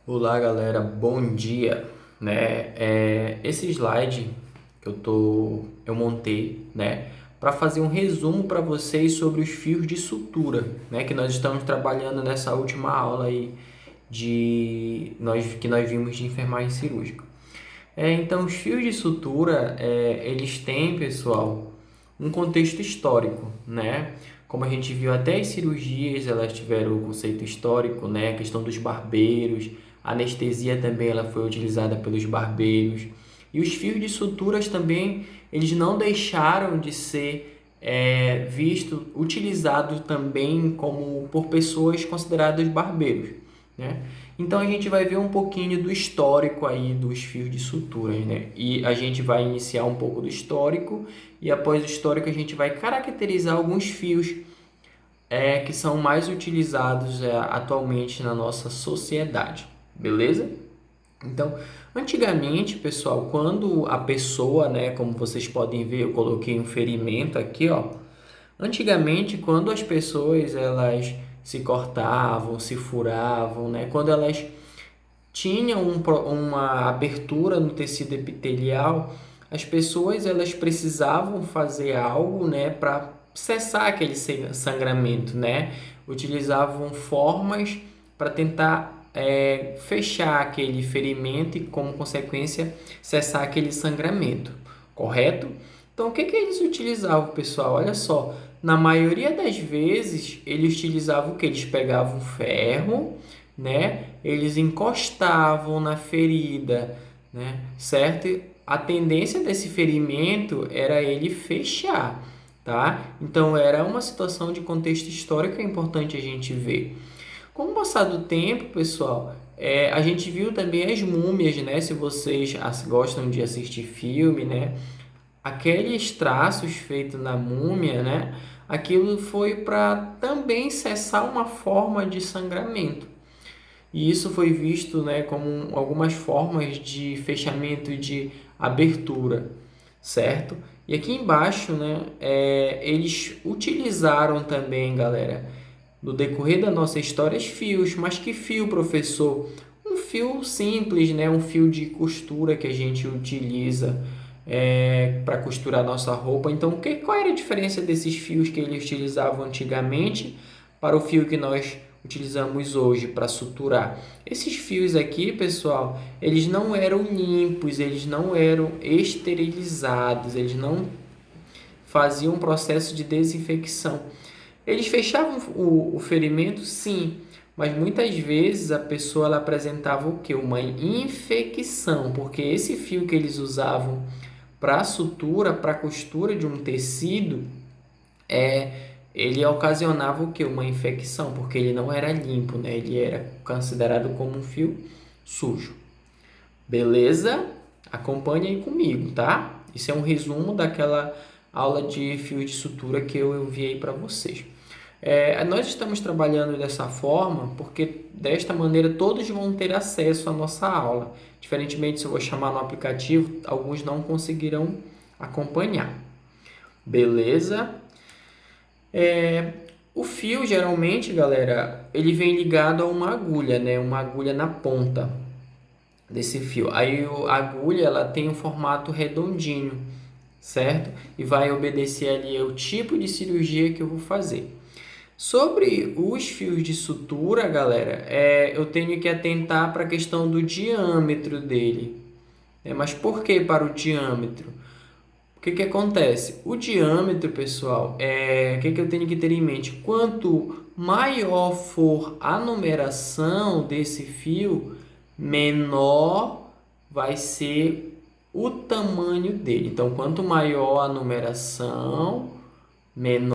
Olá, galera, bom dia, né? Esse slide que eu montei, né, para fazer um resumo para vocês sobre os fios de sutura, né, que nós estamos trabalhando nessa última aula aí que nós vimos de enfermagem cirúrgica. Então, os fios de sutura, eles têm, pessoal, um contexto histórico, né? Como a gente viu, até as cirurgias, elas tiveram o conceito histórico, né? A questão dos barbeiros, a anestesia também ela foi utilizada pelos barbeiros. E os fios de suturas também, eles não deixaram de ser utilizados também como por pessoas consideradas barbeiros, né? Então a gente vai ver um pouquinho do histórico aí dos fios de suturas, né? E a gente vai iniciar um pouco do histórico e após o histórico a gente vai caracterizar alguns fios que são mais utilizados atualmente na nossa sociedade, beleza? Então, antigamente, pessoal, quando a pessoa, né, como vocês podem ver, eu coloquei um ferimento aqui, ó. Antigamente, quando as pessoas elas se cortavam, se furavam, né, quando elas tinham uma abertura no tecido epitelial, as pessoas elas precisavam fazer algo, né, para cessar aquele sangramento, né? Utilizavam formas para tentar fechar aquele ferimento e, como consequência, cessar aquele sangramento, correto? Então, o que que eles utilizavam, pessoal? Olha só, na maioria das vezes, eles utilizavam o que? Eles pegavam ferro, né? Eles encostavam na ferida, né? Certo? A tendência desse ferimento era ele fechar, tá? Então, era uma situação de contexto histórico que é importante a gente ver. Com o passar do tempo, pessoal, a gente viu também as múmias, né? Se vocês gostam de assistir filme, né? Aqueles traços feitos na múmia, né? Aquilo foi para também cessar uma forma de sangramento. E isso foi visto, né, como algumas formas de fechamento de abertura, certo? E aqui embaixo, né, eles utilizaram também, galera, no decorrer da nossa história, os fios. Mas que fio, professor? Um fio simples, né? Um fio de costura que a gente utiliza para costurar nossa roupa. Então, qual era a diferença desses fios que eles utilizavam antigamente para o fio que nós utilizamos hoje para suturar? Esses fios aqui, pessoal, eles não eram limpos, eles não eram esterilizados, eles não faziam um processo de desinfecção. Eles fechavam o ferimento, sim, mas muitas vezes a pessoa ela apresentava o que? Uma infecção, porque esse fio que eles usavam para sutura, para costura de um tecido, ele ocasionava o que? Uma infecção, porque ele não era limpo, né? Ele era considerado como um fio sujo. Beleza? Acompanhe aí comigo, tá? Isso é um resumo daquela aula de fios de sutura que eu enviei para vocês. Nós estamos trabalhando dessa forma porque desta maneira todos vão ter acesso à nossa aula. Diferentemente, se eu vou chamar no aplicativo, alguns não conseguirão acompanhar. Beleza? O fio, geralmente, galera, ele vem ligado a uma agulha, né? Uma agulha na ponta desse fio. Aí a agulha ela tem um formato redondinho, certo? E vai obedecer ali ao tipo de cirurgia que eu vou fazer. Sobre os fios de sutura, galera, eu tenho que atentar para a questão do diâmetro dele. Mas por que para o diâmetro? O que que acontece? O diâmetro, pessoal, o que que eu tenho que ter em mente? Quanto maior for a numeração desse fio, menor vai ser o tamanho dele. Então, quanto maior a numeração, menor